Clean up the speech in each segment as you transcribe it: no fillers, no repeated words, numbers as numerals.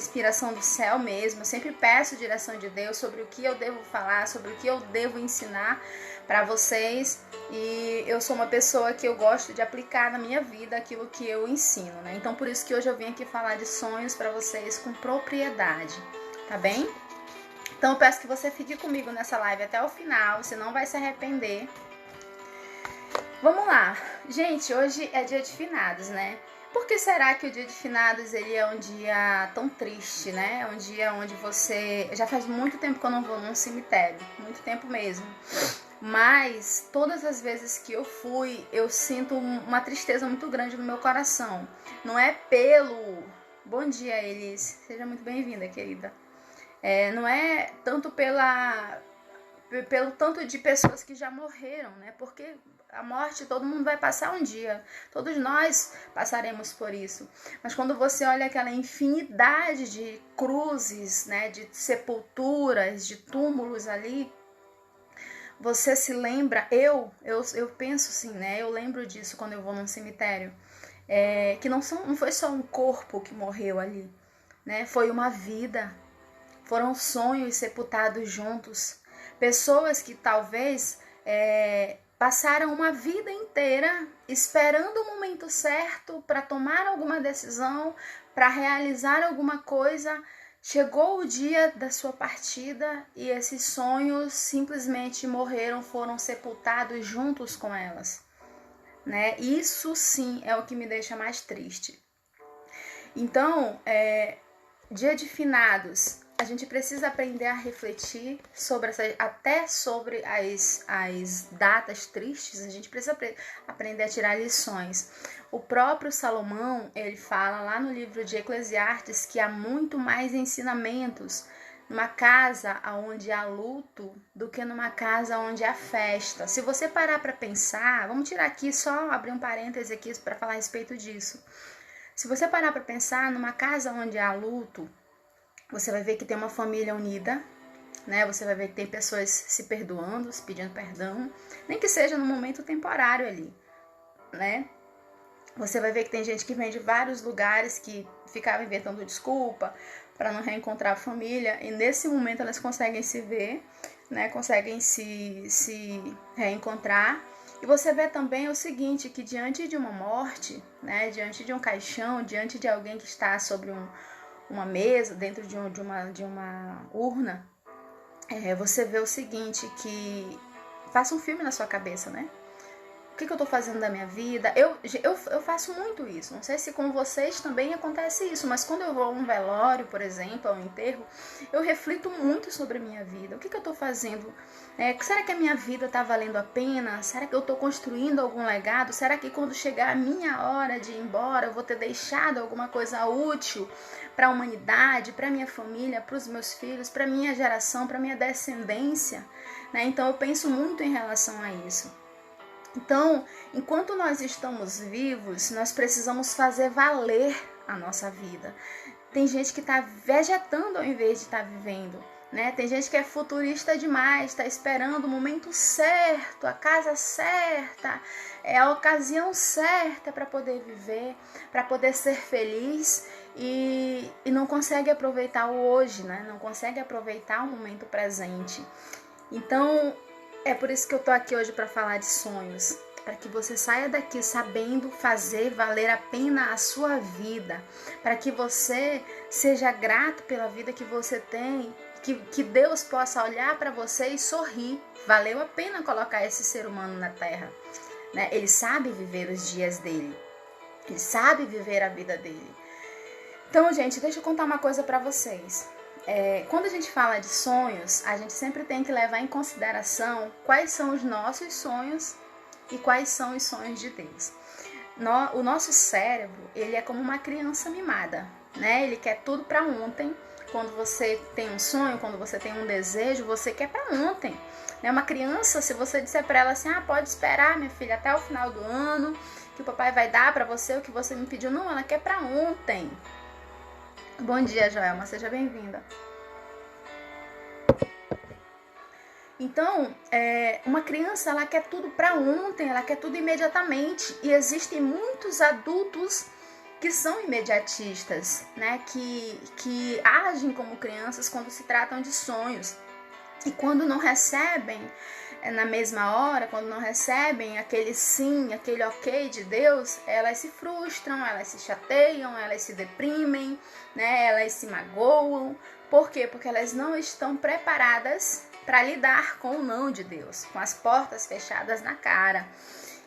inspiração do céu mesmo. Eu sempre peço direção de Deus sobre o que eu devo falar, sobre o que eu devo ensinar para vocês. E eu sou uma pessoa que eu gosto de aplicar na minha vida aquilo que eu ensino, né? Então por isso que hoje eu vim aqui falar de sonhos para vocês com propriedade, tá bem? Então eu peço que você fique comigo nessa live até o final, você não vai se arrepender. Vamos lá. Gente, hoje é dia de finados, né? Por que será que o dia de finados ele é um dia tão triste, né? É um dia onde você... Já faz muito tempo que eu não vou num cemitério, muito tempo mesmo. Mas todas as vezes que eu fui, eu sinto uma tristeza muito grande no meu coração. Não é pelo... Bom dia, Elis. Seja muito bem-vinda, querida. Não é tanto pelo tanto de pessoas que já morreram, né? Porque a morte todo mundo vai passar um dia. Todos nós passaremos por isso. Mas quando você olha aquela infinidade de cruzes, né? De sepulturas, de túmulos ali, você se lembra, eu penso assim, né? Eu lembro disso quando eu vou num cemitério. Que não foi só um corpo que morreu ali, né? Foi uma vida. Foram sonhos sepultados juntos. Pessoas que talvez passaram uma vida inteira esperando o momento certo para tomar alguma decisão, para realizar alguma coisa. Chegou o dia da sua partida e esses sonhos simplesmente morreram, foram sepultados juntos com elas, né? Isso sim é o que me deixa mais triste. Então, dia de finados, a gente precisa aprender a refletir sobre até sobre as datas tristes. A gente precisa aprender a tirar lições. O próprio Salomão, ele fala lá no livro de Eclesiastes que há muito mais ensinamentos numa casa onde há luto do que numa casa onde há festa. Se você parar para pensar, vamos tirar aqui, só abrir um parêntese aqui para falar a respeito disso. Se você parar para pensar, numa casa onde há luto, você vai ver que tem uma família unida, né? Você vai ver que tem pessoas se perdoando, se pedindo perdão, nem que seja num momento temporário ali, né? Você vai ver que tem gente que vem de vários lugares que ficava inventando desculpa para não reencontrar a família, e nesse momento elas conseguem se ver, né? Conseguem se reencontrar. E você vê também o seguinte, que diante de uma morte, né? Diante de um caixão, diante de alguém que está sobre uma mesa, dentro de uma urna, você vê o seguinte, que passa um filme na sua cabeça, né? O que eu tô fazendo da minha vida? Eu faço muito isso. Não sei se com vocês também acontece isso, mas quando eu vou a um velório, por exemplo, a um enterro, eu reflito muito sobre a minha vida. O que eu tô fazendo? Será que a minha vida tá valendo a pena? Será que eu tô construindo algum legado? Será que quando chegar a minha hora de ir embora, eu vou ter deixado alguma coisa útil para a humanidade, para minha família, para os meus filhos, para minha geração, para minha descendência, né? Então eu penso muito em relação a isso. Então, enquanto nós estamos vivos, nós precisamos fazer valer a nossa vida. Tem gente que está vegetando ao invés de estar vivendo, né? Tem gente que é futurista demais, está esperando o momento certo, a casa certa, a ocasião certa para poder viver, para poder ser feliz e não consegue aproveitar o hoje, né? Não consegue aproveitar o momento presente. Então, é por isso que eu tô aqui hoje para falar de sonhos, para que você saia daqui sabendo fazer valer a pena a sua vida, para que você seja grato pela vida que você tem, que Deus possa olhar para você e sorrir. Valeu a pena colocar esse ser humano na terra, né? Ele sabe viver os dias dele, ele sabe viver a vida dele. Então, gente, deixa eu contar uma coisa para vocês. Quando a gente fala de sonhos, a gente sempre tem que levar em consideração quais são os nossos sonhos e quais são os sonhos de Deus. O nosso cérebro, ele é como uma criança mimada, né? Ele quer tudo para ontem. Quando você tem um sonho, quando você tem um desejo, você quer para ontem. Uma criança, se você disser para ela assim, pode esperar, minha filha, até o final do ano, que o papai vai dar para você o que você me pediu. Não, ela quer para ontem. Bom dia, Joelma, seja bem-vinda. Então, uma criança, ela quer tudo para ontem, ela quer tudo imediatamente. E existem muitos adultos que são imediatistas, né? Que agem como crianças quando se tratam de sonhos. E quando não recebem na mesma hora, quando não recebem aquele sim, aquele ok de Deus, elas se frustram, elas se chateiam, elas se deprimem, né? Elas se magoam. Por quê? Porque elas não estão preparadas para lidar com o não de Deus, com as portas fechadas na cara.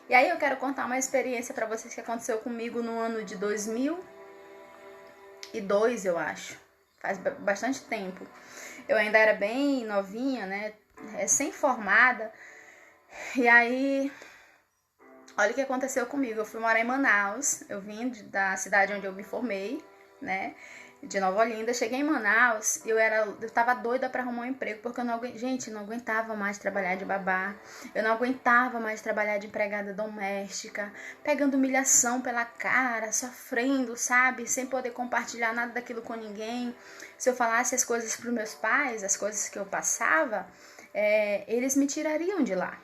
E aí eu quero contar uma experiência para vocês que aconteceu comigo no ano de 2002, eu acho. Faz bastante tempo. Eu ainda era bem novinha, né? Recém-formada. E aí, olha o que aconteceu comigo. Eu fui morar em Manaus. Eu vim da cidade onde eu me formei, né? De Nova Olinda. Cheguei em Manaus e eu tava doida pra arrumar um emprego, porque eu não aguentava mais trabalhar de babá. Eu não aguentava mais trabalhar de empregada doméstica, pegando humilhação pela cara, sofrendo, sabe? Sem poder compartilhar nada daquilo com ninguém. Se eu falasse as coisas pros meus pais, as coisas que eu passava, eles me tirariam de lá.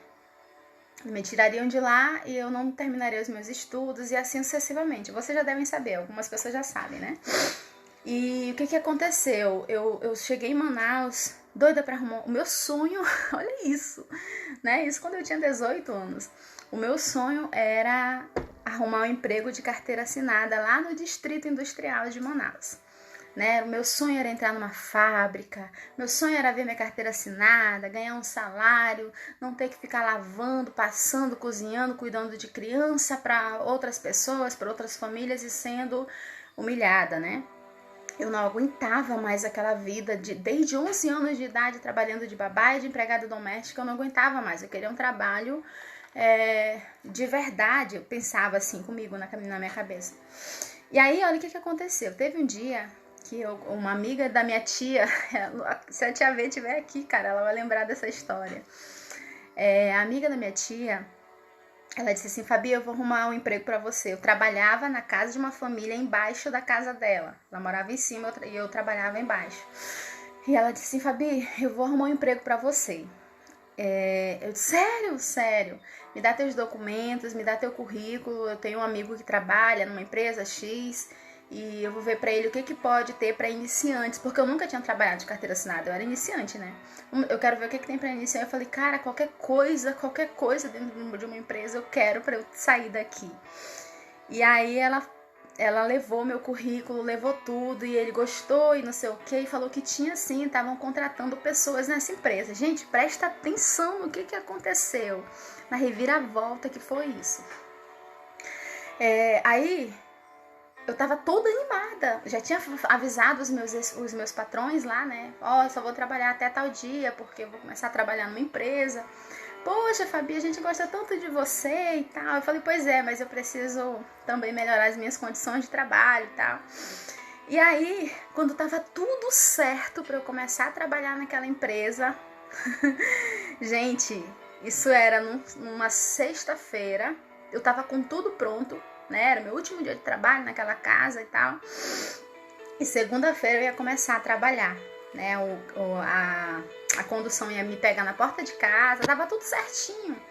E eu não terminaria os meus estudos e assim sucessivamente. Vocês já devem saber, algumas pessoas já sabem, né? E o que aconteceu? Eu cheguei em Manaus, doida pra arrumar o meu sonho, olha isso, né? Isso quando eu tinha 18 anos. O meu sonho era arrumar um emprego de carteira assinada lá no Distrito Industrial de Manaus. Né? O meu sonho era entrar numa fábrica, meu sonho era ver minha carteira assinada, ganhar um salário, não ter que ficar lavando, passando, cozinhando, cuidando de criança para outras pessoas, para outras famílias e sendo humilhada, né? Eu não aguentava mais aquela vida desde 11 anos de idade trabalhando de babá e de empregada doméstica, eu não aguentava mais, eu queria um trabalho de verdade, eu pensava assim comigo na minha cabeça. E aí, olha o que aconteceu, teve um dia que uma amiga da minha tia, se a tia V estiver aqui, cara, ela vai lembrar dessa história. A amiga da minha tia, ela disse assim: Fabi, eu vou arrumar um emprego pra você. Eu trabalhava na casa de uma família embaixo da casa dela. Ela morava em cima e eu trabalhava embaixo. E ela disse assim: Fabi, eu vou arrumar um emprego pra você. Eu disse: sério? Me dá teus documentos, me dá teu currículo. Eu tenho um amigo que trabalha numa empresa X e eu vou ver pra ele o que pode ter pra iniciantes, porque eu nunca tinha trabalhado de carteira assinada, eu era iniciante, né? Eu quero ver o que tem pra iniciante. Eu falei: cara, qualquer coisa dentro de uma empresa eu quero pra eu sair daqui. E aí ela levou meu currículo, levou tudo, e ele gostou e não sei o que, e falou que tinha sim, estavam contratando pessoas nessa empresa. Gente, presta atenção no que aconteceu, na reviravolta que foi isso. Aí eu tava toda animada, já tinha avisado os meus patrões lá, né? Eu só vou trabalhar até tal dia, porque eu vou começar a trabalhar numa empresa. Poxa, Fabi, a gente gosta tanto de você e tal. Eu falei: pois é, mas eu preciso também melhorar as minhas condições de trabalho e tal. E aí, quando tava tudo certo pra eu começar a trabalhar naquela empresa, gente, isso era numa sexta-feira, eu tava com tudo pronto, né? Era meu último dia de trabalho naquela casa e tal. E segunda-feira eu ia começar a trabalhar, né? A condução ia me pegar na porta de casa, tava tudo certinho.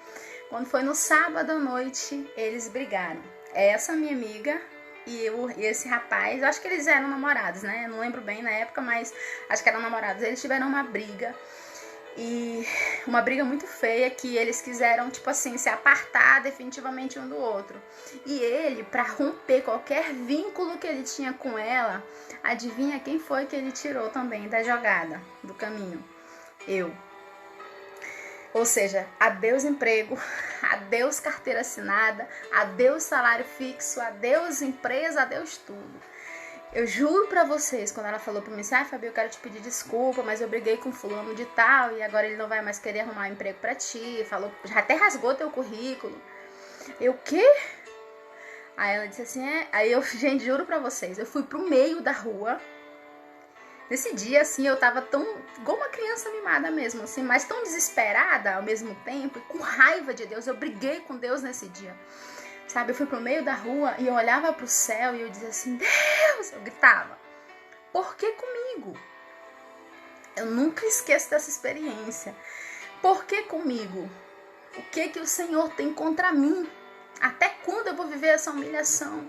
Quando foi no sábado à noite, eles brigaram. Essa minha amiga e esse rapaz, eu acho que eles eram namorados, né? Não lembro bem na época, mas acho que eram namorados. Eles tiveram uma briga. E uma briga muito feia, que eles quiseram, tipo assim, se apartar definitivamente um do outro. E ele, pra romper qualquer vínculo que ele tinha com ela, adivinha quem foi que ele tirou também da jogada, do caminho? Eu. Ou seja, adeus emprego, adeus carteira assinada, adeus salário fixo, adeus empresa, adeus tudo. Eu juro pra vocês, quando ela falou pra mim assim: Fabi, eu quero te pedir desculpa, mas eu briguei com fulano de tal e agora ele não vai mais querer arrumar um emprego pra ti, falou, já até rasgou teu currículo. Eu, quê? Aí ela disse assim: Aí eu, gente, juro pra vocês, eu fui pro meio da rua. Nesse dia, assim, eu tava tão, igual uma criança mimada mesmo, assim, mas tão desesperada ao mesmo tempo, e com raiva de Deus. Eu briguei com Deus nesse dia, sabe? Eu fui pro meio da rua e eu olhava pro céu e eu dizia assim: Deus! Eu gritava: por que comigo? Eu nunca esqueço dessa experiência. Por que comigo? O que o Senhor tem contra mim? Até quando eu vou viver essa humilhação?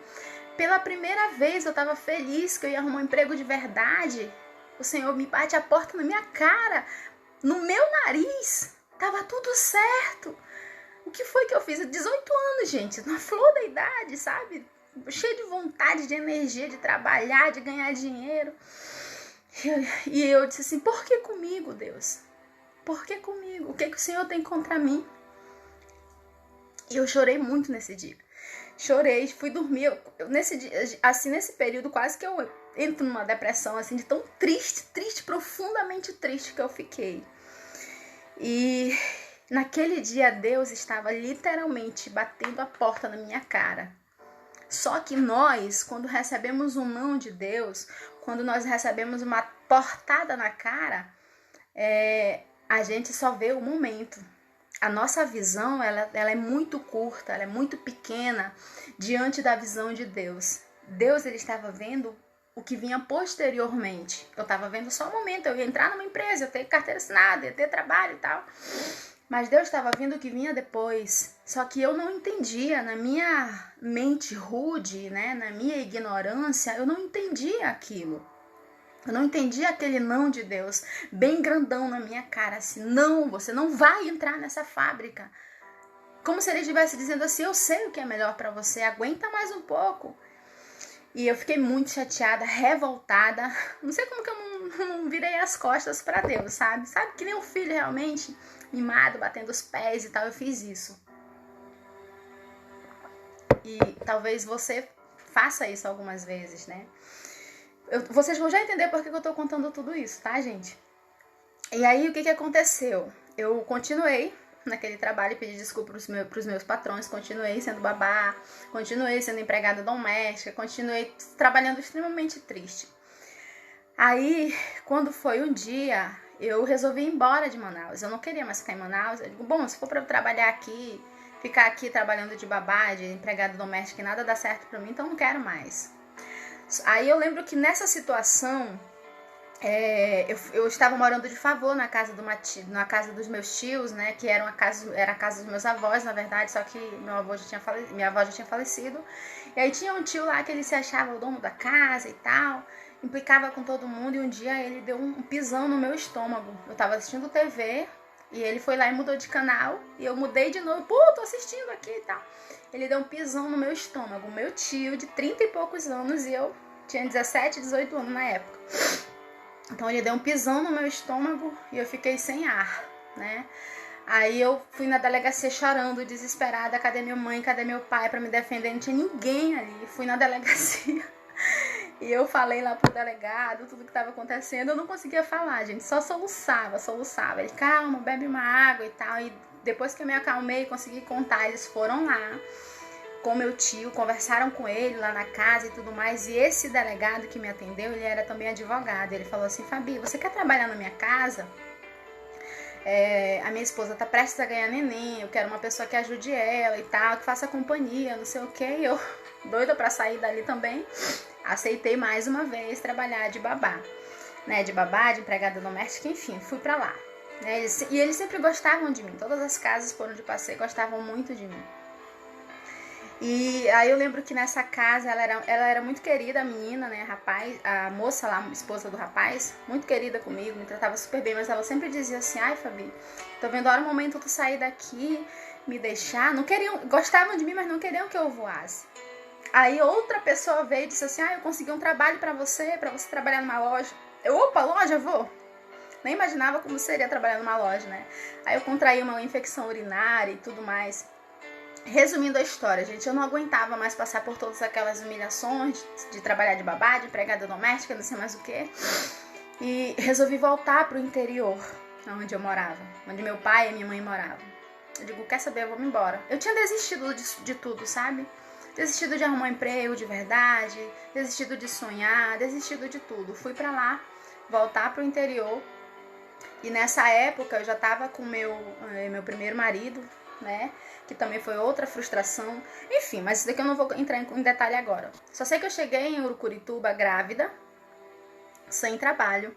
pela primeira vez eu estava feliz que eu ia arrumar um emprego de verdade. O Senhor me bate a porta na minha cara, no meu nariz. Tava tudo certo. O que foi que eu fiz? 18 anos, gente, na flor da idade, sabe? Cheio de vontade, de energia, de trabalhar, de ganhar dinheiro. E eu disse assim, por que comigo, Deus? Por que comigo? O que o Senhor tem contra mim? E eu chorei muito nesse dia. Chorei, fui dormir. Nesse dia, assim, nesse período, quase que eu entro numa depressão, assim, de tão triste, profundamente triste que eu fiquei. E naquele dia, Deus estava literalmente batendo a porta na minha cara. Só que nós, quando recebemos um não de Deus, quando nós recebemos uma portada na cara, a gente só vê o momento. A nossa visão, ela é muito curta, ela é muito pequena diante da visão de Deus. Deus, ele estava vendo o que vinha posteriormente. Eu estava vendo só o momento, eu ia entrar numa empresa, eu ia ter carteira assinada, ia ter trabalho e tal. Mas Deus estava vendo o que vinha depois. Só que eu não entendia, na minha mente rude, né, na minha ignorância, eu não entendia aquilo. Eu não entendi aquele não de Deus, bem grandão na minha cara, assim, não, você não vai entrar nessa fábrica. Como se ele estivesse dizendo assim, eu sei o que é melhor para você, aguenta mais um pouco. E eu fiquei muito chateada, revoltada, não sei como que eu não virei as costas para Deus, sabe? Sabe que nem um filho realmente, mimado, batendo os pés e tal, eu fiz isso. E talvez você faça isso algumas vezes, né? Vocês vão já entender por que eu tô contando tudo isso, tá, gente? E aí, o que aconteceu? Eu continuei naquele trabalho, pedi desculpa pros meus patrões, continuei sendo babá, continuei sendo empregada doméstica, continuei trabalhando extremamente triste. Aí, quando foi um dia, eu resolvi ir embora de Manaus. Eu não queria mais ficar em Manaus. Eu digo, bom, se for pra eu trabalhar aqui, ficar aqui trabalhando de babá, de empregada doméstica e nada dá certo pra mim, então não quero mais. Aí eu lembro que nessa situação, eu estava morando de favor na casa dos meus tios, né, que era a casa dos meus avós, na verdade, só que minha avó já tinha falecido. E aí tinha um tio lá que ele se achava o dono da casa e tal, implicava com todo mundo, e um dia ele deu um pisão no meu estômago. Eu estava assistindo TV, e ele foi lá e mudou de canal, e eu mudei de novo, tô assistindo aqui e tal. Ele deu um pisão no meu estômago, meu tio de 30 e poucos anos, e eu tinha 17, 18 anos na época. Então ele deu um pisão no meu estômago e eu fiquei sem ar, né? Aí eu fui na delegacia chorando, desesperada, cadê minha mãe, cadê meu pai pra me defender? Não tinha ninguém ali, fui na delegacia. E eu falei lá pro delegado tudo que tava acontecendo, eu não conseguia falar, gente, só soluçava. Ele, calma, bebe uma água e tal. E depois que eu me acalmei, consegui contar, eles foram lá com meu tio, conversaram com ele lá na casa e tudo mais. E esse delegado que me atendeu, ele era também advogado. Ele falou assim, Fabi, você quer trabalhar na minha casa? A minha esposa tá prestes a ganhar neném, eu quero uma pessoa que ajude ela e tal, que faça companhia, não sei o que. E eu, doida pra sair dali também, aceitei mais uma vez trabalhar de babá, né? De babá, de empregada doméstica, enfim, fui pra lá. Né? E eles sempre gostavam de mim, todas as casas por onde passei gostavam muito de mim. E aí eu lembro que nessa casa ela era muito querida, a menina, né, a moça lá, a esposa do rapaz, muito querida comigo, me tratava super bem, mas ela sempre dizia assim, ai Fabi, tô vendo a hora o momento tu sair daqui, me deixar, não queriam, gostavam de mim, mas não queriam que eu voasse. Aí outra pessoa veio e disse assim, eu consegui um trabalho pra você trabalhar numa loja. Opa, loja, vou! Nem imaginava como seria trabalhar numa loja, né? Aí eu contraí uma infecção urinária e tudo mais. Resumindo a história, gente, eu não aguentava mais passar por todas aquelas humilhações de trabalhar de babá, de empregada doméstica, não sei mais o que. E resolvi voltar pro interior, onde eu morava, onde meu pai e minha mãe moravam. Eu digo, quer saber, eu vou me embora. Eu tinha desistido de tudo, sabe? Desistido de arrumar um emprego de verdade, desistido de sonhar, desistido de tudo. Fui pra lá, voltar pro interior. E nessa época eu já tava com meu primeiro marido, né? Que também foi outra frustração. Enfim, mas isso daqui eu não vou entrar em detalhe agora. Só sei que eu cheguei em Urucurituba grávida, sem trabalho,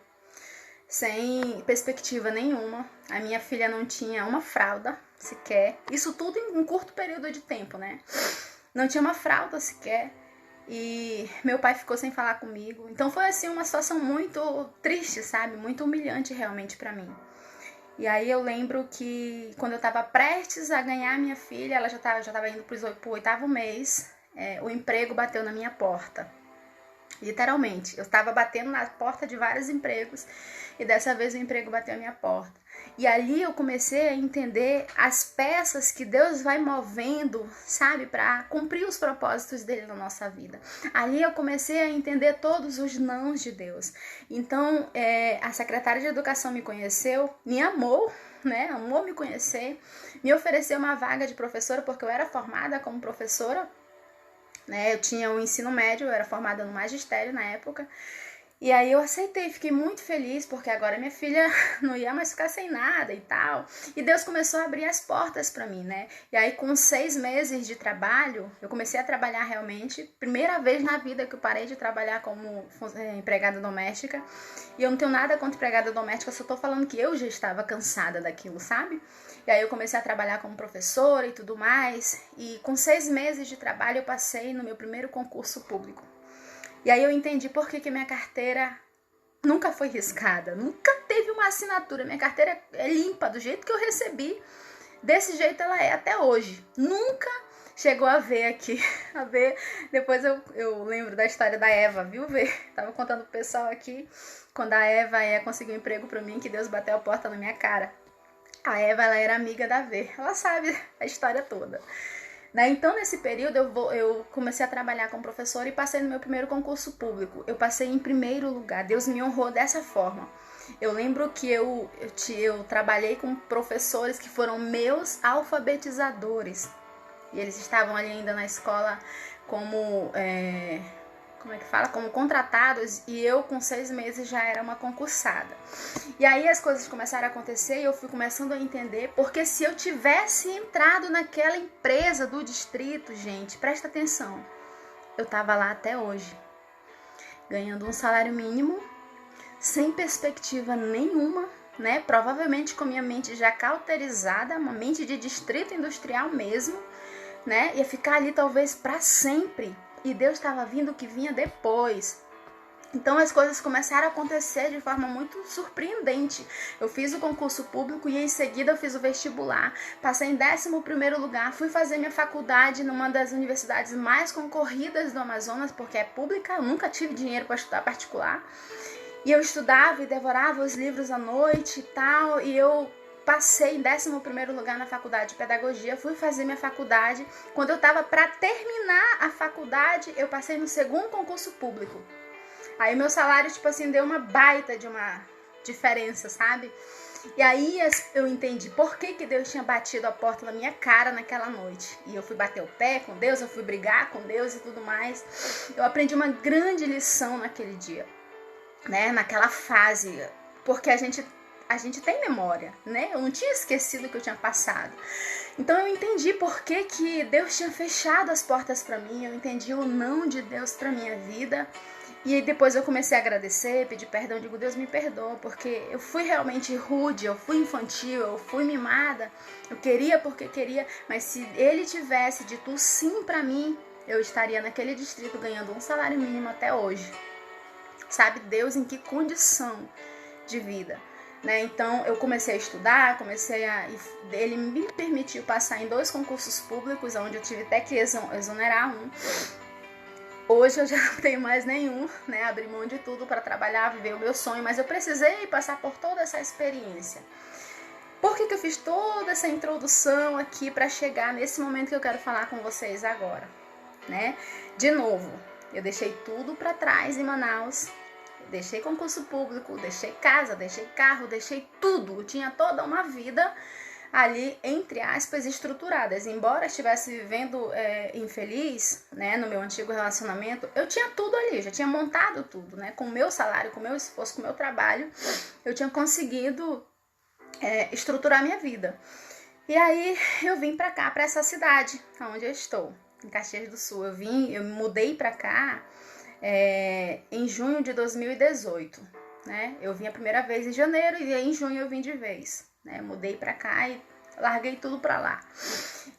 sem perspectiva nenhuma. A minha filha não tinha uma fralda sequer. Isso tudo em um curto período de tempo, né? Não tinha uma fralda sequer. e meu pai ficou sem falar comigo. Então foi assim uma situação muito triste, sabe? Muito humilhante realmente pra mim. E aí eu lembro que quando eu tava prestes a ganhar minha filha, ela já tava indo pro 8º mês, o emprego bateu na minha porta. Literalmente, eu estava batendo na porta de vários empregos e dessa vez o emprego bateu na minha porta. E ali eu comecei a entender as peças que Deus vai movendo, sabe, para cumprir os propósitos dele na nossa vida. Ali eu comecei a entender todos os nãos de Deus. Então, a secretária de educação me conheceu, me amou, né, amou me conhecer, me ofereceu uma vaga de professora porque eu era formada como professora. Eu tinha o ensino médio, eu era formada no magistério na época, e aí eu aceitei, fiquei muito feliz, porque agora minha filha não ia mais ficar sem nada e tal, e Deus começou a abrir as portas pra mim, né, e aí com 6 meses de trabalho, eu comecei a trabalhar realmente, primeira vez na vida que eu parei de trabalhar como empregada doméstica, e eu não tenho nada contra empregada doméstica, só tô falando que eu já estava cansada daquilo, sabe? E aí eu comecei a trabalhar como professora e tudo mais. E com 6 meses de trabalho eu passei no meu primeiro concurso público. E aí eu entendi por que minha carteira nunca foi riscada. Nunca teve uma assinatura. Minha carteira é limpa, do jeito que eu recebi. Desse jeito ela é até hoje. Nunca chegou a ver aqui. Depois eu lembro da história da Eva, viu? Tava contando pro pessoal aqui. Quando a Eva conseguiu um emprego pra mim, que Deus bateu a porta na minha cara. A Eva, ela era amiga da V, ela sabe a história toda. Então, nesse período, eu comecei a trabalhar como professora e passei no meu primeiro concurso público. Eu passei em primeiro lugar, Deus me honrou dessa forma. Eu lembro que eu trabalhei com professores que foram meus alfabetizadores. E eles estavam ali ainda na escola como... como contratados, e eu com 6 meses já era uma concursada. E aí as coisas começaram a acontecer e eu fui começando a entender, porque se eu tivesse entrado naquela empresa do distrito, gente, presta atenção, eu tava lá até hoje, ganhando um salário mínimo, sem perspectiva nenhuma, né? Provavelmente com minha mente já cauterizada, uma mente de distrito industrial mesmo, né? Ia ficar ali talvez para sempre. E Deus estava vindo o que vinha depois. Então as coisas começaram a acontecer de forma muito surpreendente. Eu fiz o concurso público e em seguida eu fiz o vestibular. Passei em 11º lugar. Fui fazer minha faculdade numa das universidades mais concorridas do Amazonas, porque é pública. Eu nunca tive dinheiro para estudar particular. E eu estudava e devorava os livros à noite e tal. E eu passei em 11º lugar na faculdade de pedagogia, fui fazer minha faculdade. Quando eu estava para terminar a faculdade, eu passei no 2º concurso público. Aí meu salário, deu uma baita de uma diferença, sabe? E aí eu entendi por que Deus tinha batido a porta na minha cara naquela noite. E eu fui bater o pé com Deus, eu fui brigar com Deus e tudo mais. Eu aprendi uma grande lição naquele dia, né? Naquela fase, porque a gente tem memória, né? Eu não tinha esquecido o que eu tinha passado. Então eu entendi por que Deus tinha fechado as portas para mim, eu entendi o não de Deus para minha vida. E aí depois eu comecei a agradecer, pedir perdão, digo, Deus me perdoa, porque eu fui realmente rude, eu fui infantil, eu fui mimada, eu queria porque queria, mas se Ele tivesse dito sim para mim, eu estaria naquele distrito ganhando um salário mínimo até hoje. Sabe Deus em que condição de vida? Então eu comecei a estudar, ele me permitiu passar em 2 concursos públicos, onde eu tive até que exonerar um. Hoje eu já não tenho mais nenhum, né? Abri mão de tudo para trabalhar, viver o meu sonho, mas eu precisei passar por toda essa experiência. Por que eu fiz toda essa introdução aqui para chegar nesse momento que eu quero falar com vocês agora, né? De novo, eu deixei tudo para trás em Manaus. Deixei concurso público, deixei casa, deixei carro, deixei tudo. Eu tinha toda uma vida ali, entre aspas, estruturadas. Embora estivesse vivendo infeliz, né, no meu antigo relacionamento, eu tinha tudo ali, já tinha montado tudo, né? Com o meu salário, com o meu esforço, com o meu trabalho, eu tinha conseguido estruturar minha vida. E aí eu vim pra cá, pra essa cidade, onde eu estou, em Caxias do Sul. Eu me mudei pra cá em junho de 2018, né? Eu vim a primeira vez em janeiro e aí em junho eu vim de vez, né? Mudei pra cá e larguei tudo pra lá.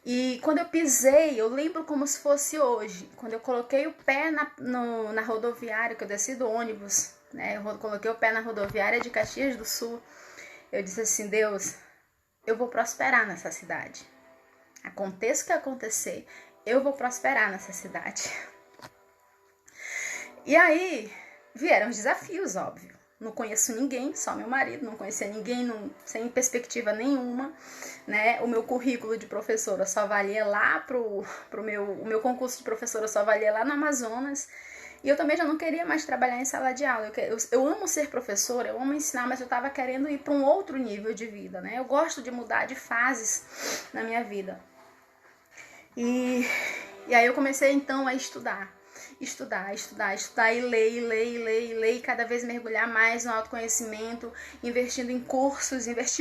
E quando eu pisei, eu lembro como se fosse hoje. Quando eu coloquei o pé na rodoviária, que eu desci do ônibus, né? Eu coloquei o pé na rodoviária de Caxias do Sul. Eu disse assim, Deus, eu vou prosperar nessa cidade. Aconteça o que acontecer, eu vou prosperar nessa cidade. E aí, vieram os desafios, óbvio. Não conheço ninguém, só meu marido, não conhecia ninguém, sem perspectiva nenhuma, né? O meu currículo de professora só valia lá o meu concurso de professora só valia lá no Amazonas. E eu também já não queria mais trabalhar em sala de aula. Eu amo ser professora, eu amo ensinar, mas eu estava querendo ir para um outro nível de vida, né? Eu gosto de mudar de fases na minha vida. E aí eu comecei então a estudar e ler, cada vez mergulhar mais no autoconhecimento, investi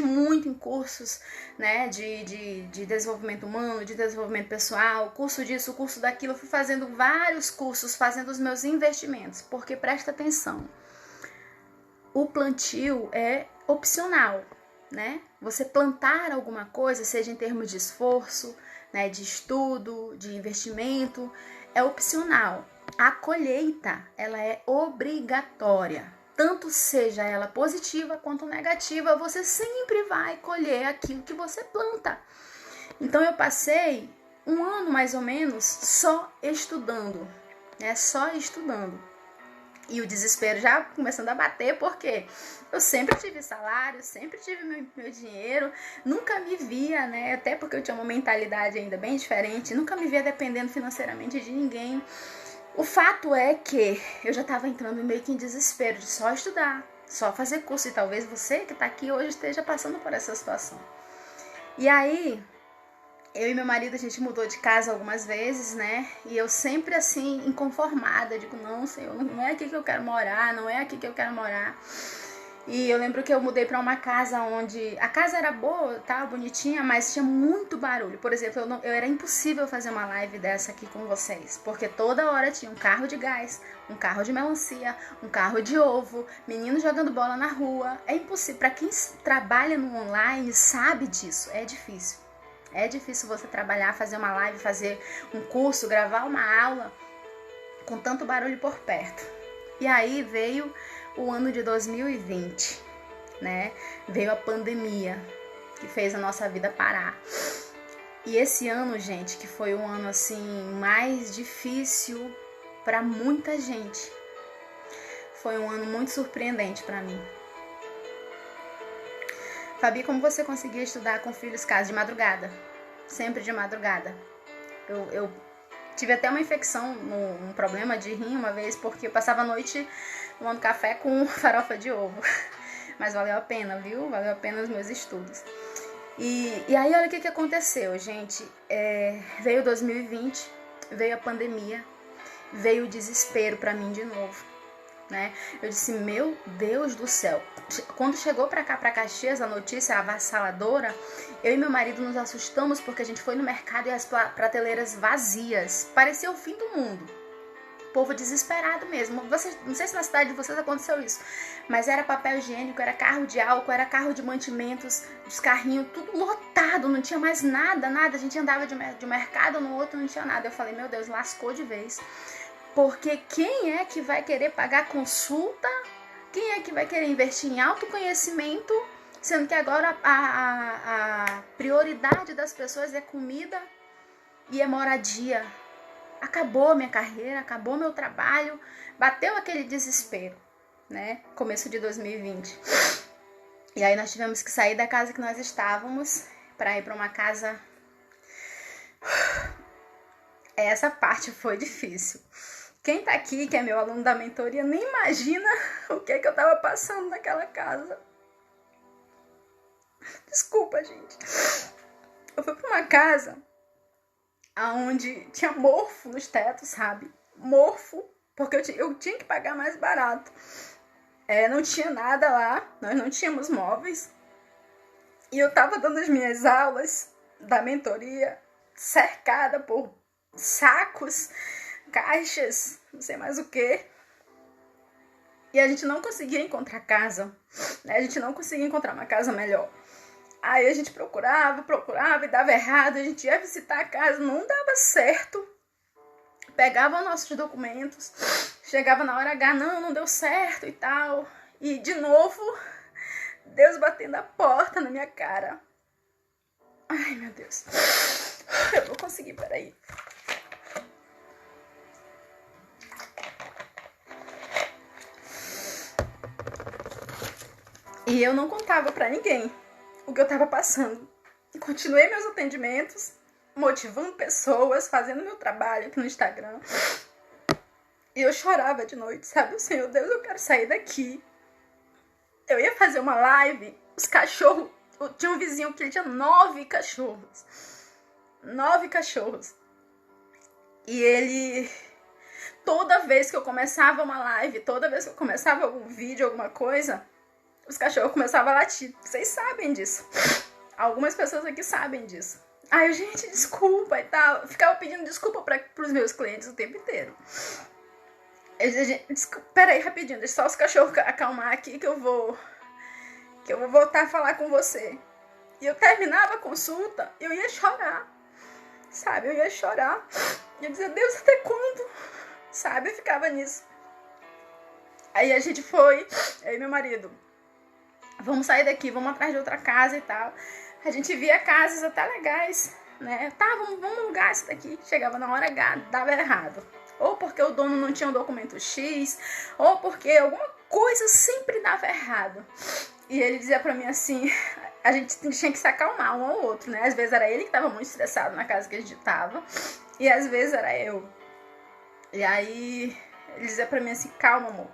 muito em cursos, né, de desenvolvimento humano, de desenvolvimento pessoal, curso disso, curso daquilo, fui fazendo vários cursos, fazendo os meus investimentos, porque presta atenção, o plantio é opcional, né, você plantar alguma coisa, seja em termos de esforço, né, de estudo, de investimento, é opcional. A colheita, ela é obrigatória. Tanto seja ela positiva quanto negativa, você sempre vai colher aquilo que você planta. Então eu passei um ano mais ou menos só estudando, né? Só estudando. E o desespero já começando a bater, porque eu sempre tive salário, sempre tive meu dinheiro, nunca me via, né? Até porque eu tinha uma mentalidade ainda bem diferente, nunca me via dependendo financeiramente de ninguém. O fato é que eu já estava entrando meio que em desespero de só estudar, só fazer curso. E talvez você que está aqui hoje esteja passando por essa situação. E aí, eu e meu marido, a gente mudou de casa algumas vezes, né? E eu sempre assim, inconformada. Digo, não, Senhor, não é aqui que eu quero morar, não é aqui que eu quero morar. E eu lembro que eu mudei para uma casa onde a casa era boa, tá, bonitinha, mas tinha muito barulho. Por exemplo, era impossível fazer uma live dessa aqui com vocês, porque toda hora tinha um carro de gás, um carro de melancia, um carro de ovo, menino jogando bola na rua. É impossível. Para quem trabalha no online sabe disso, é difícil. É difícil você trabalhar, fazer uma live, fazer um curso, gravar uma aula com tanto barulho por perto. E aí veio o ano de 2020, né? Veio a pandemia, que fez a nossa vida parar. E esse ano, gente, que foi um ano assim mais difícil para muita gente. Foi um ano muito surpreendente para mim. Fabi, como você conseguia estudar com filhos casa de madrugada? Sempre de madrugada. Eu tive até uma infecção, um problema de rim uma vez, porque eu passava a noite tomando café com farofa de ovo. Mas valeu a pena, viu? Valeu a pena os meus estudos. E aí, olha o que aconteceu, gente. Veio 2020, veio a pandemia, veio o desespero pra mim de novo, né? Eu disse, meu Deus do céu. Quando chegou pra cá, pra Caxias, a notícia avassaladora, eu e meu marido nos assustamos porque a gente foi no mercado e as prateleiras vazias. Parecia o fim do mundo. Povo desesperado mesmo. Não sei se na cidade de vocês aconteceu isso, mas era papel higiênico, era carro de álcool, era carro de mantimentos, os carrinhos, tudo lotado, não tinha mais nada. A gente andava de um mercado no outro, não tinha nada. Eu falei, meu Deus, lascou de vez. Porque quem é que vai querer pagar consulta? Quem é que vai querer investir em autoconhecimento? Sendo que agora a prioridade das pessoas é comida e é moradia. Acabou a minha carreira, acabou meu trabalho, bateu aquele desespero, né? Começo de 2020. E aí nós tivemos que sair da casa que nós estávamos para ir para uma casa. Essa parte foi difícil. Quem tá aqui, que é meu aluno da mentoria, nem imagina o que eu tava passando naquela casa. Desculpa, gente. Eu fui pra uma casa onde tinha mofo nos tetos, sabe? Mofo, porque eu tinha que pagar mais barato. Não tinha nada lá, nós não tínhamos móveis. E eu tava dando as minhas aulas da mentoria, cercada por sacos, caixas, não sei mais o que. E a gente não conseguia encontrar casa, né? A gente não conseguia encontrar uma casa melhor. Aí a gente procurava e dava errado. A gente ia visitar a casa, não dava certo. Pegava nossos documentos, chegava na hora H, não deu certo e tal. E de novo, Deus batendo a porta na minha cara. Ai, meu Deus. Eu vou conseguir, peraí. E eu não contava pra ninguém o que eu tava passando. Continuei meus atendimentos, motivando pessoas, fazendo meu trabalho aqui no Instagram. E eu chorava de noite, sabe? Senhor Deus, eu quero sair daqui. Eu ia fazer uma live, os cachorros... Tinha um vizinho que ele tinha 9 cachorros. 9 cachorros. E ele... Toda vez que eu começava uma live, toda vez que eu começava algum vídeo, alguma coisa, os cachorros começavam a latir. Vocês sabem disso. Algumas pessoas aqui sabem disso. Ai, gente, desculpa e tal. Eu ficava pedindo desculpa pros meus clientes o tempo inteiro. Peraí, rapidinho, deixa só os cachorros acalmar aqui que eu vou voltar a falar com você. E eu terminava a consulta, eu ia chorar, sabe? Eu ia chorar. E eu dizia, Deus, até quando? Sabe? Eu ficava nisso. Aí a gente foi, eu e meu marido, vamos sair daqui, vamos atrás de outra casa e tal. A gente via casas até legais, né? Tá, vamos alugar isso daqui. Chegava na hora H, dava errado. Ou porque o dono não tinha um documento X, ou porque alguma coisa sempre dava errado. E ele dizia pra mim assim, a gente tinha que se acalmar um ao outro, né? Às vezes era ele que tava muito estressado na casa que a gente tava, e às vezes era eu. E aí ele dizia pra mim assim, calma, amor.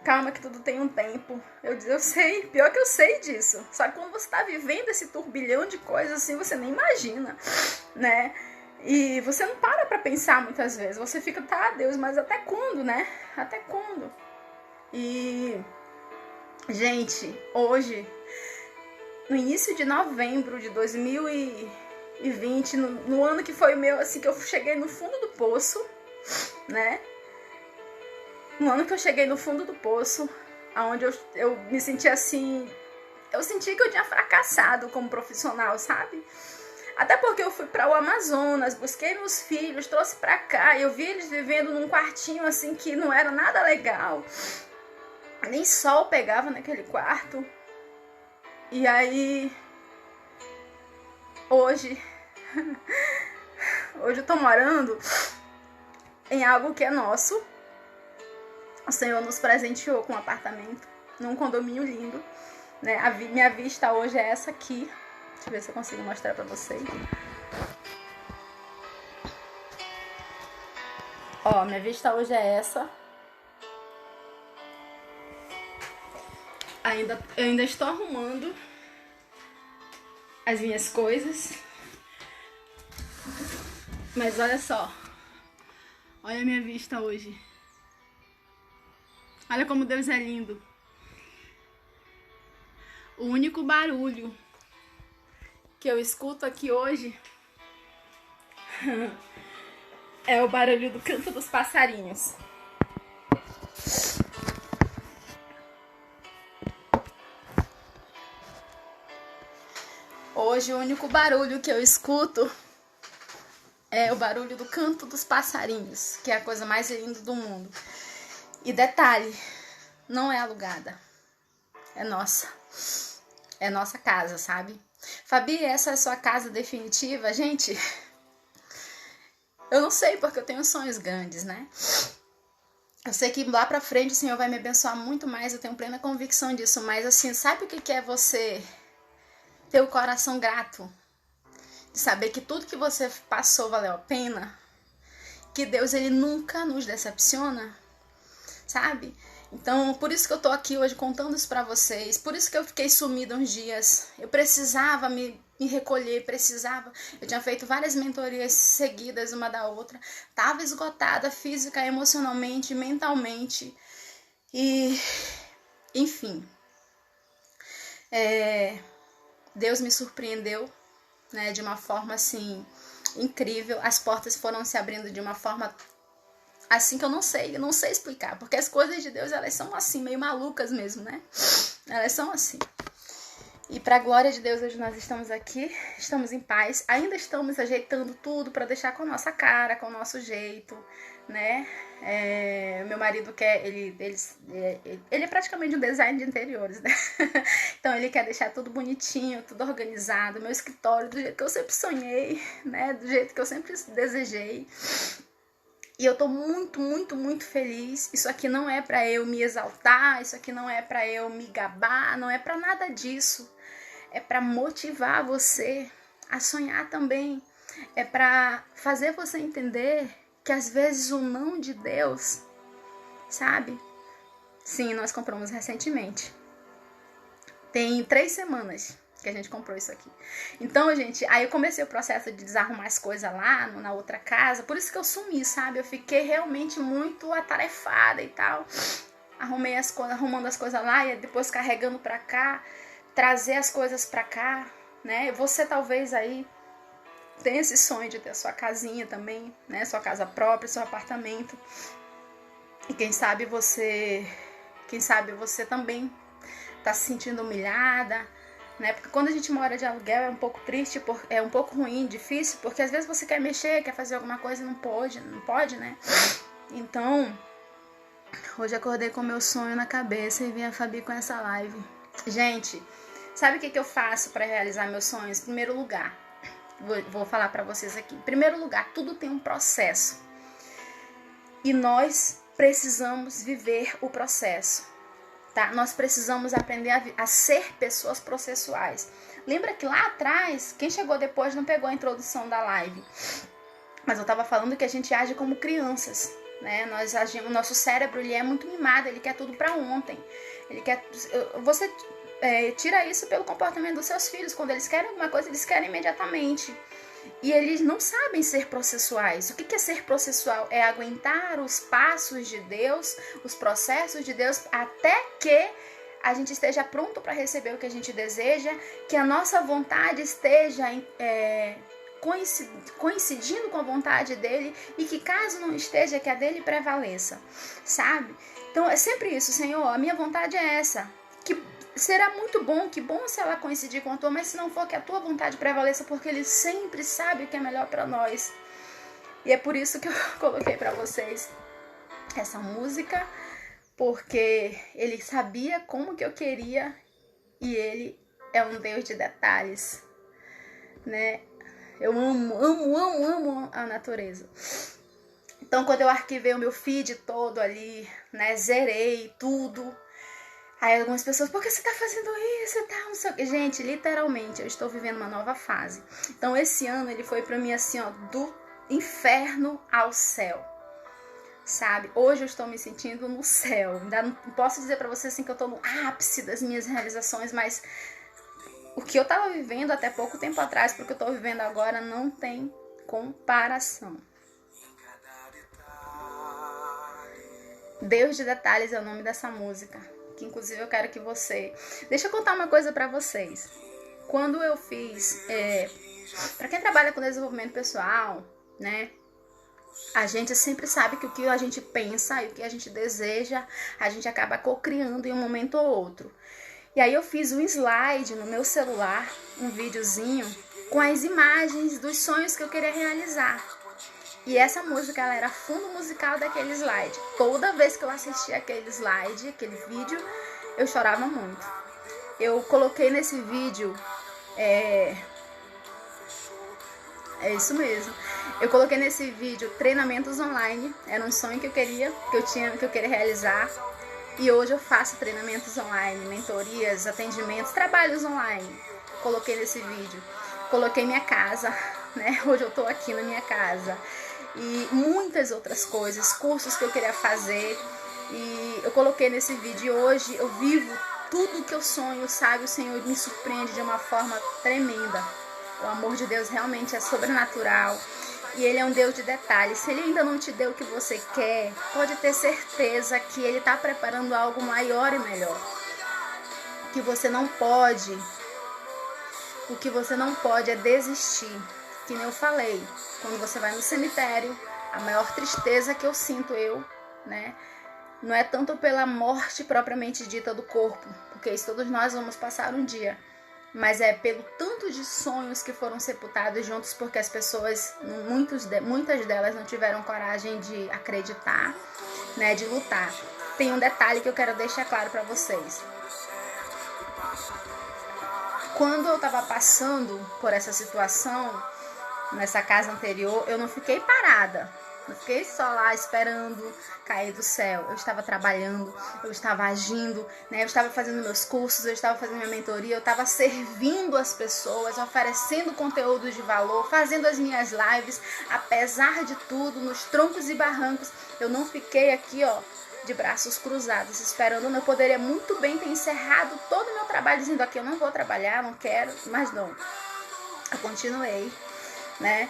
Calma que tudo tem um tempo. Eu dizia, eu sei, pior que eu sei disso. Só que quando você tá vivendo esse turbilhão de coisas assim, você nem imagina, né? E você não para pra pensar muitas vezes. Você fica, tá, Deus, mas até quando, né? Até quando? E, gente, hoje, no início de novembro de 2020, no ano que foi o meu, assim, que eu cheguei no fundo do poço, né? No ano que eu cheguei no fundo do poço, onde eu me senti assim... Eu senti que eu tinha fracassado como profissional, sabe? Até porque eu fui para o Amazonas, busquei meus filhos, trouxe para cá. Eu vi eles vivendo num quartinho assim que não era nada legal. Nem sol pegava naquele quarto. E aí... Hoje eu tô morando em algo que é nosso. O Senhor nos presenteou com um apartamento num condomínio lindo, né? Minha vista hoje é essa aqui. Deixa eu ver se eu consigo mostrar pra vocês. Ó, minha vista hoje é essa. Eu ainda estou arrumando as minhas coisas. Mas olha só. Olha a minha vista hoje. Olha como Deus é lindo. O único barulho que eu escuto aqui hoje é o barulho do canto dos passarinhos. Hoje o único barulho que eu escuto é o barulho do canto dos passarinhos, que é a coisa mais linda do mundo. E detalhe, não é alugada, é nossa. É nossa casa, sabe? Fabi, essa é a sua casa definitiva? Gente, eu não sei porque eu tenho sonhos grandes, né? Eu sei que lá pra frente o Senhor vai me abençoar muito mais, eu tenho plena convicção disso. Mas assim, sabe o que é você ter o coração grato? De saber que tudo que você passou valeu a pena? Que Deus, Ele nunca nos decepciona? Sabe? Então, por isso que eu tô aqui hoje contando isso pra vocês. Por isso que eu fiquei sumida uns dias. Eu precisava me recolher, precisava. Eu tinha feito várias mentorias seguidas, uma da outra. Tava esgotada física, emocionalmente, mentalmente. E, enfim. Deus me surpreendeu, né, de uma forma, assim, incrível. As portas foram se abrindo de uma forma... assim que eu não sei explicar, porque as coisas de Deus, elas são assim, meio malucas mesmo, né? Elas são assim. E para a glória de Deus, hoje nós estamos aqui, estamos em paz, ainda estamos ajeitando tudo para deixar com a nossa cara, com o nosso jeito, né? Meu marido quer, ele é praticamente um design de interiores, né? Então ele quer deixar tudo bonitinho, tudo organizado, meu escritório do jeito que eu sempre sonhei, né? Do jeito que eu sempre desejei. E eu tô muito, muito, muito feliz. Isso aqui não é para eu me exaltar, isso aqui não é para eu me gabar, não é para nada disso. É para motivar você a sonhar também. É para fazer você entender que às vezes o não de Deus, sabe? Sim, nós compramos recentemente. Tem 3 semanas que a gente comprou isso aqui. Então, gente, aí eu comecei o processo de desarrumar as coisas lá na outra casa. Por isso que eu sumi, sabe? Eu fiquei realmente muito atarefada e tal. Arrumei as coisas, arrumando as coisas lá e depois carregando pra cá. Trazer as coisas pra cá, né? Você talvez aí tenha esse sonho de ter a sua casinha também, né? Sua casa própria, seu apartamento. E quem sabe você também tá se sentindo humilhada, né? Porque quando a gente mora de aluguel é um pouco triste, é um pouco ruim, difícil, porque às vezes você quer mexer, quer fazer alguma coisa e não pode, né? Então, hoje acordei com meu sonho na cabeça e vim a Fabi com essa live. Gente, sabe o que eu faço para realizar meus sonhos? Em primeiro lugar, vou falar para vocês aqui. Em primeiro lugar, tudo tem um processo. E nós precisamos viver o processo, tá? Nós precisamos aprender a ser pessoas processuais. Lembra que lá atrás, quem chegou depois não pegou a introdução da live. Mas eu tava falando que a gente age como crianças, né? Nós agimos, o nosso cérebro ele é muito mimado, ele quer tudo para ontem. Ele quer, você tira isso pelo comportamento dos seus filhos. Quando eles querem alguma coisa, eles querem imediatamente. E eles não sabem ser processuais. O que é ser processual? É aguentar os passos de Deus, os processos de Deus, até que a gente esteja pronto para receber o que a gente deseja, que a nossa vontade esteja coincidindo com a vontade dele, e que caso não esteja, que a dele prevaleça, sabe? Então é sempre isso, Senhor, a minha vontade é essa, que será muito bom, que bom se ela coincidir com a tua, mas se não for, que a tua vontade prevaleça, porque ele sempre sabe o que é melhor para nós. E é por isso que eu coloquei para vocês essa música, porque ele sabia como que eu queria, e ele é um Deus de detalhes, né? Eu amo a natureza. Então, quando eu arquivei o meu feed todo ali, né, zerei tudo. Aí algumas pessoas, por que você tá fazendo isso e tal, não sei o que. Gente, literalmente, eu estou vivendo uma nova fase. Então, esse ano, ele foi pra mim assim, ó, do inferno ao céu, sabe? Hoje eu estou me sentindo no céu. Ainda não posso dizer pra vocês assim que eu tô no ápice das minhas realizações, mas o que eu tava vivendo até pouco tempo atrás pro que eu tô vivendo agora não tem comparação. Deus de Detalhes é o nome dessa música, que inclusive eu quero que você... Deixa eu contar uma coisa pra vocês. Quando eu fiz... pra quem trabalha com desenvolvimento pessoal, né? A gente sempre sabe que o que a gente pensa e o que a gente deseja, a gente acaba co-criando em um momento ou outro. E aí eu fiz um slide no meu celular, um videozinho, com as imagens dos sonhos que eu queria realizar. E essa música, ela era fundo musical daquele slide. Toda vez que eu assistia aquele slide, aquele vídeo, eu chorava muito. Eu coloquei nesse vídeo... É isso mesmo. Eu coloquei nesse vídeo treinamentos online. Era um sonho que eu queria realizar. E hoje eu faço treinamentos online, mentorias, atendimentos, trabalhos online. Coloquei nesse vídeo. Coloquei minha casa, né? Hoje eu tô aqui na minha casa. E muitas outras coisas, cursos que eu queria fazer. E eu coloquei nesse vídeo. E hoje eu vivo tudo que eu sonho, sabe? O Senhor me surpreende de uma forma tremenda. O amor de Deus realmente é sobrenatural. E Ele é um Deus de detalhes. Se Ele ainda não te deu o que você quer, pode ter certeza que Ele está preparando algo maior e melhor. O que você não pode é desistir. Que nem eu falei, quando você vai no cemitério, a maior tristeza que eu sinto né? Não é tanto pela morte propriamente dita do corpo, porque isso todos nós vamos passar um dia. mas é pelo tanto de sonhos que foram sepultados juntos, porque as pessoas, muitas delas não tiveram coragem de acreditar, né, de lutar. Tem um detalhe que eu quero deixar claro para vocês. Quando eu estava passando por essa situação, nessa casa anterior, eu não fiquei parada. Não fiquei só lá esperando cair do céu. Eu estava trabalhando, eu estava agindo, né? Eu estava fazendo meus cursos, eu estava fazendo minha mentoria, eu estava servindo as pessoas, oferecendo conteúdo de valor, fazendo as minhas lives. Apesar de tudo, nos troncos e barrancos, eu não fiquei aqui, ó, de braços cruzados, esperando. Eu poderia muito bem ter encerrado todo o meu trabalho, dizendo aqui, eu não vou trabalhar, não quero, mas não. Eu continuei, né?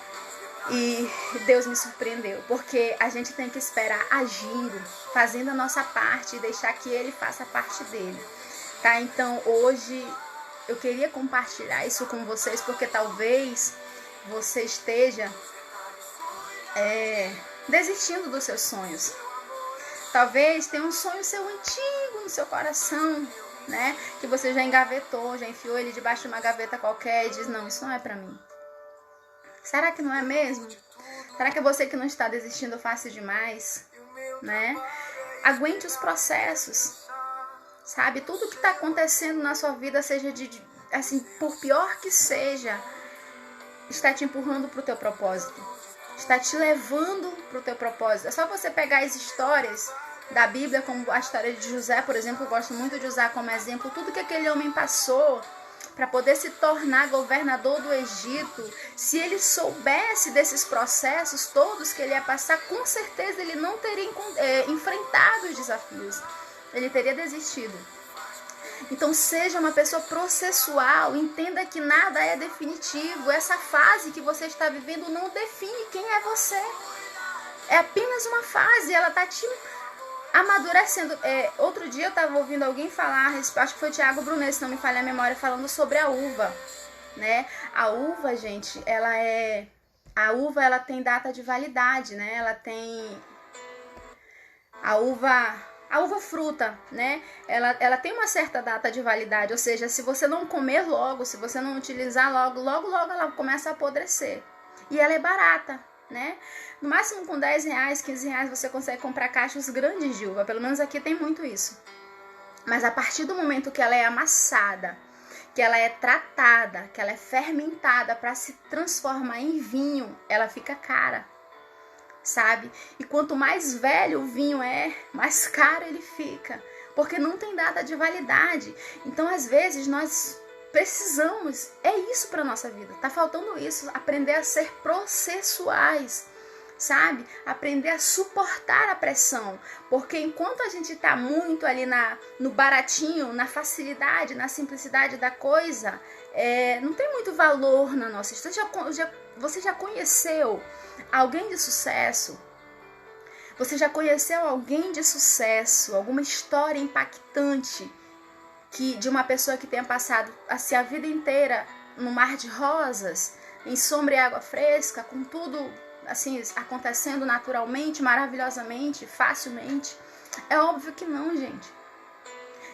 E Deus me surpreendeu, porque a gente tem que esperar agindo, fazendo a nossa parte e deixar que Ele faça a parte dele, tá? Então hoje eu queria compartilhar isso com vocês, porque talvez você esteja desistindo dos seus sonhos. Talvez tenha um sonho seu antigo no seu coração, né? Que você já engavetou, já enfiou ele debaixo de uma gaveta qualquer e diz, não, isso não é pra mim. Será que não é mesmo? Será que é você que não está desistindo fácil demais? Né? Aguente os processos, sabe? Tudo que está acontecendo na sua vida, seja assim, por pior que seja, está te empurrando para o teu propósito. Está te levando para o teu propósito. É só você pegar as histórias da Bíblia, como a história de José, por exemplo, eu gosto muito de usar como exemplo tudo que aquele homem passou para poder se tornar governador do Egito. Se ele soubesse desses processos todos que ele ia passar, com certeza ele não teria enfrentado os desafios. Ele teria desistido. Então seja uma pessoa processual, entenda que nada é definitivo. Essa fase que você está vivendo não define quem é você. É apenas uma fase, ela está te amadurecendo. Outro dia eu estava ouvindo alguém falar, acho que foi o Thiago Brunet, se não me falha a memória, falando sobre a uva, né? A uva, gente, a uva ela tem data de validade, né? Ela tem a uva fruta, né? Ela tem uma certa data de validade, ou seja, se você não comer logo, se você não utilizar logo ela começa a apodrecer. E ela é barata, né? No máximo com 10 reais, 15 reais você consegue comprar caixas grandes de uva. Pelo menos aqui tem muito isso. Mas a partir do momento que ela é amassada, que ela é tratada, que ela é fermentada para se transformar em vinho, ela fica cara, sabe? E quanto mais velho o vinho é, mais caro ele fica, porque não tem data de validade. Então, às vezes, nós precisamos, é isso para nossa vida, tá faltando isso, aprender a ser processuais, sabe? Aprender a suportar a pressão, porque enquanto a gente tá muito ali no baratinho, na facilidade, na simplicidade da coisa, não tem muito valor na nossa história. Você já conheceu alguém de sucesso? Você já conheceu alguém de sucesso? Alguma história impactante de uma pessoa que tenha passado assim, a vida inteira no mar de rosas, em sombra e água fresca, com tudo assim acontecendo naturalmente, maravilhosamente, facilmente? É óbvio que não, gente.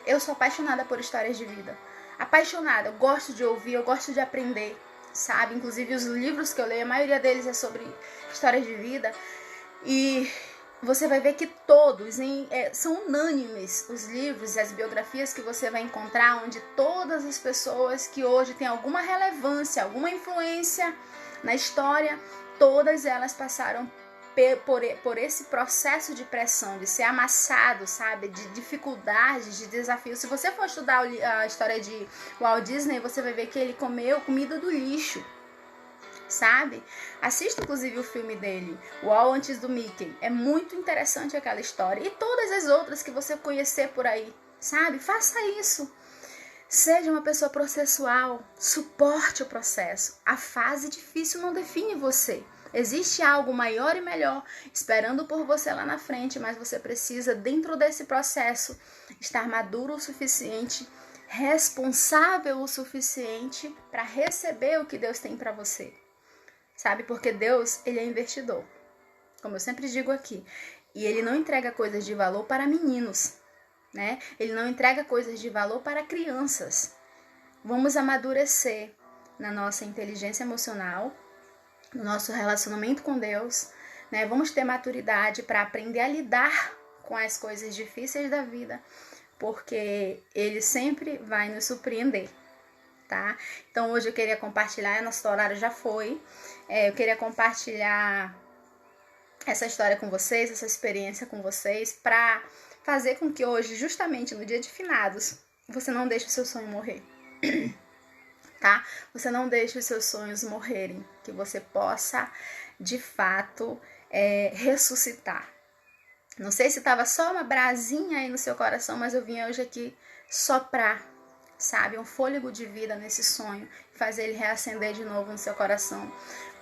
Eu sou apaixonada por histórias de vida. Apaixonada, eu gosto de ouvir, eu gosto de aprender, sabe? Inclusive os livros que eu leio, a maioria deles é sobre histórias de vida. E você vai ver que todos são unânimes os livros e as biografias que você vai encontrar, onde todas as pessoas que hoje têm alguma relevância, alguma influência na história, todas elas passaram por esse processo de pressão, de ser amassado, sabe? De dificuldades, de desafios. Se você for estudar a história de Walt Disney, você vai ver que ele comeu comida do lixo, sabe? Assista inclusive o filme dele, o Walt antes do Mickey. É muito interessante aquela história. E todas as outras que você conhecer por aí, sabe? Faça isso. Seja uma pessoa processual, suporte o processo. A fase difícil não define você. Existe algo maior e melhor esperando por você lá na frente, mas você precisa, dentro desse processo, estar maduro o suficiente, responsável o suficiente para receber o que Deus tem para você. Sabe? Porque Deus, ele é investidor, como eu sempre digo aqui. E ele não entrega coisas de valor para meninos, né? Ele não entrega coisas de valor para crianças. Vamos amadurecer na nossa inteligência emocional, no nosso relacionamento com Deus, né? Vamos ter maturidade para aprender a lidar com as coisas difíceis da vida, porque Ele sempre vai nos surpreender, tá? Então hoje eu queria compartilhar, nosso horário já foi, eu queria compartilhar essa história com vocês, essa experiência com vocês, para fazer com que hoje, justamente no dia de finados, você não deixe o seu sonho morrer, tá? Você não deixe os seus sonhos morrerem, que você possa, de fato, ressuscitar. Não sei se estava só uma brasinha aí no seu coração, mas eu vim hoje aqui soprar, sabe, um fôlego de vida nesse sonho, fazer ele reacender de novo no seu coração,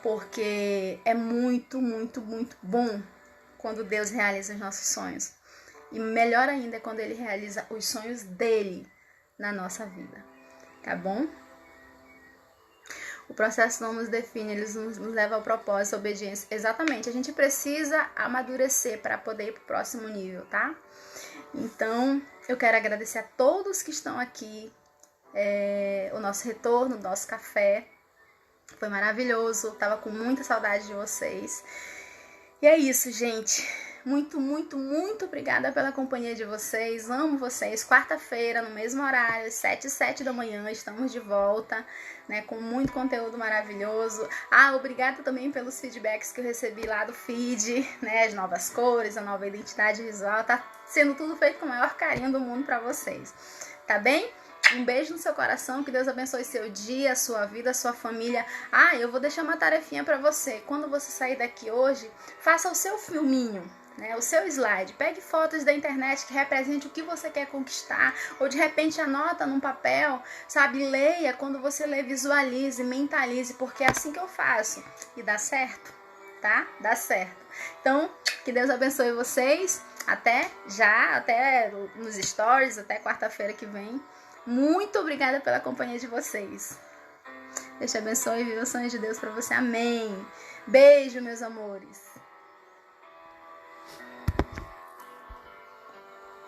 porque é muito, muito, muito bom quando Deus realiza os nossos sonhos. E melhor ainda é quando Ele realiza os sonhos dele na nossa vida, tá bom? O processo não nos define, ele nos leva ao propósito, à obediência. Exatamente, a gente precisa amadurecer para poder ir para o próximo nível, tá? Então, eu quero agradecer a todos que estão aqui, o nosso retorno, o nosso café. Foi maravilhoso, tava com muita saudade de vocês. E é isso, gente. Muito, muito, muito obrigada pela companhia de vocês. Amo vocês. Quarta-feira, no mesmo horário, 7h07 da manhã, estamos de volta, né, com muito conteúdo maravilhoso. Obrigada também pelos feedbacks que eu recebi lá do feed, né, as novas cores, a nova identidade visual. Tá sendo tudo feito com o maior carinho do mundo pra vocês. Tá bem? Um beijo no seu coração, que Deus abençoe seu dia, a sua vida, a sua família. Eu vou deixar uma tarefinha pra você. Quando você sair daqui hoje, faça o seu filminho, né, o seu slide. Pegue fotos da internet que represente o que você quer conquistar, ou de repente anota num papel, sabe? Leia, quando você lê, visualize, mentalize, porque é assim que eu faço. E dá certo, tá? Dá certo. Então, que Deus abençoe vocês. Até já, até nos stories, até quarta-feira que vem. Muito obrigada pela companhia de vocês. Deus te abençoe e viva os sonhos de Deus pra você. Amém. Beijo, meus amores.